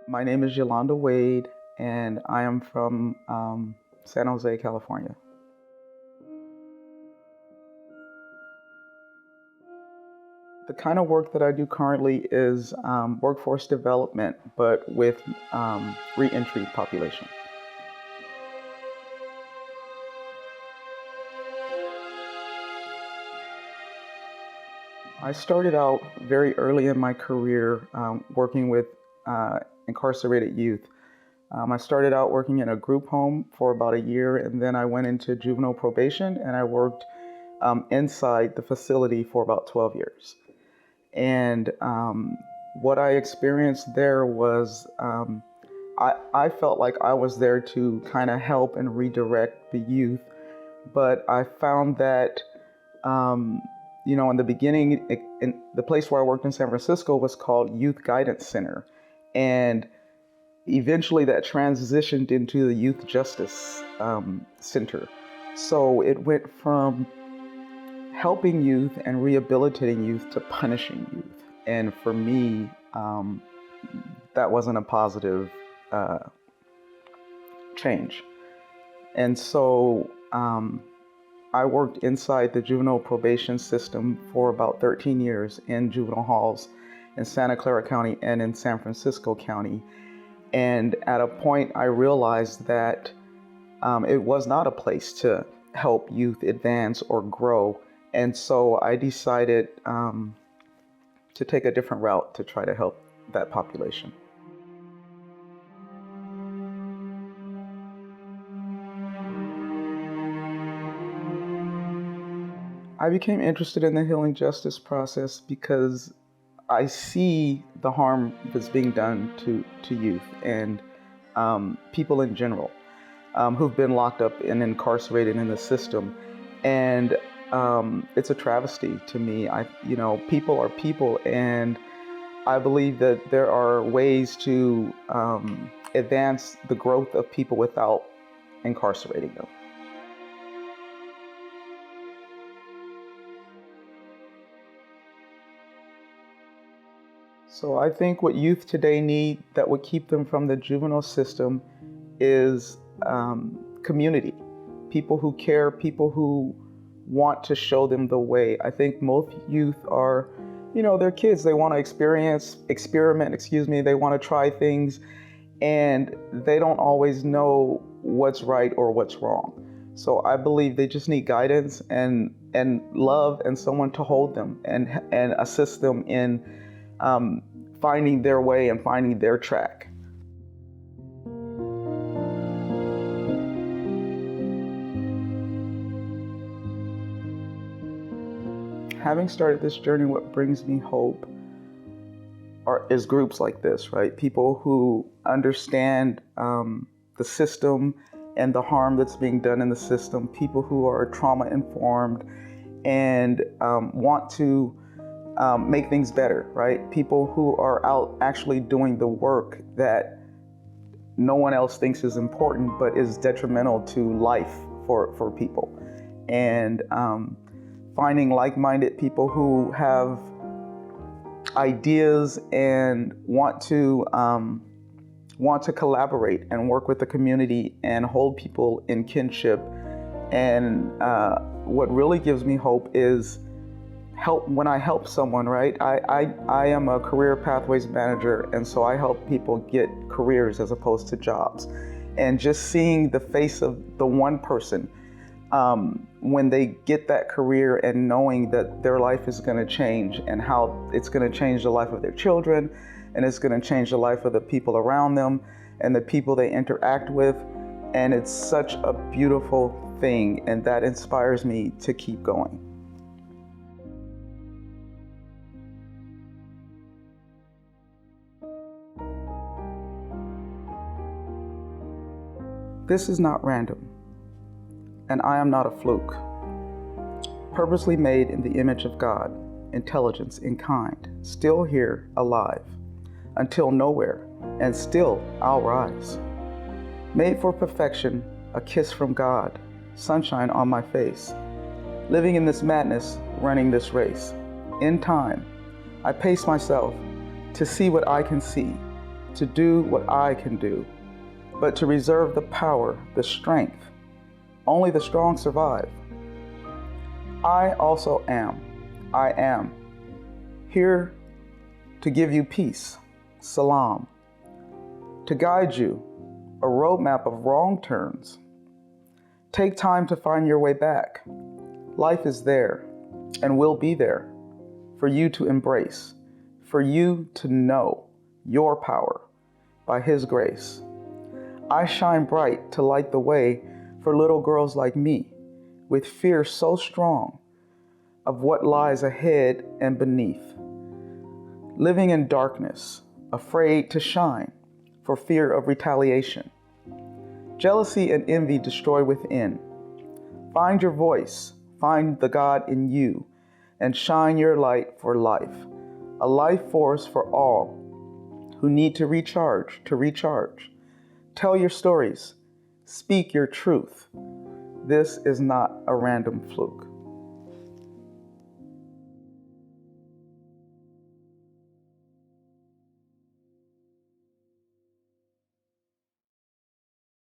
My name is Yalonda Wade, and I am from San Jose, California. The kind of work that I do currently is workforce development, but with reentry population. I started out very early in my career working with incarcerated youth. I started out working in a group home for about a year, and then I went into juvenile probation, and I worked inside the facility for about 12 years. And what I experienced there was I felt like I was there to kind of help and redirect the youth, but I found that in the beginning, in the place where I worked in San Francisco was called Youth Guidance Center. And eventually that transitioned into the Youth Justice Center. So it went from helping youth and rehabilitating youth to punishing youth. And for me, that wasn't a positive change. And so I worked inside the juvenile probation system for about 13 years in juvenile halls in Santa Clara County and in San Francisco County. And at a point, I realized that it was not a place to help youth advance or grow. And so I decided to take a different route to try to help that population. I became interested in the healing justice process because I see the harm that's being done to youth and people in general who've been locked up and incarcerated in the system. And it's a travesty to me. People are people, and I believe that there are ways to advance the growth of people without incarcerating them. So I think what youth today need that would keep them from the juvenile system is community, people who care, people who want to show them the way. I think most youth are, they're kids. They want to experiment, they want to try things, and they don't always know what's right or what's wrong. So I believe they just need guidance and love and someone to hold them and assist them in finding their way and finding their track. Having started this journey, what brings me hope is groups like this, right? People who understand the system and the harm that's being done in the system, people who are trauma informed and want to make things better, right? People who are out actually doing the work that no one else thinks is important, but is detrimental to life for people. And finding like-minded people who have ideas and want to collaborate and work with the community and hold people in kinship. And what really gives me hope is when I help someone, right? I am a career pathways manager, and so I help people get careers as opposed to jobs. And just seeing the face of the one person when they get that career and knowing that their life is going to change and how it's going to change the life of their children and it's going to change the life of the people around them and the people they interact with. And it's such a beautiful thing, and that inspires me to keep going. This is not random, and I am not a fluke. Purposely made in the image of God, intelligence in kind, still here, alive, until nowhere, and still I'll rise. Made for perfection, a kiss from God, sunshine on my face. Living in this madness, running this race. In time, I pace myself to see what I can see, to do what I can do, but to reserve the power, the strength. Only the strong survive. I also am. I am here to give you peace, salam, to guide you, a roadmap of wrong turns. Take time to find your way back. Life is there and will be there for you to embrace, for you to know your power by His grace. I shine bright to light the way for little girls like me, with fear so strong of what lies ahead and beneath. Living in darkness, afraid to shine for fear of retaliation. Jealousy and envy destroy within. Find your voice, find the God in you, and shine your light for life, a life force for all who need to recharge, Tell your stories, speak your truth. This is not a random fluke.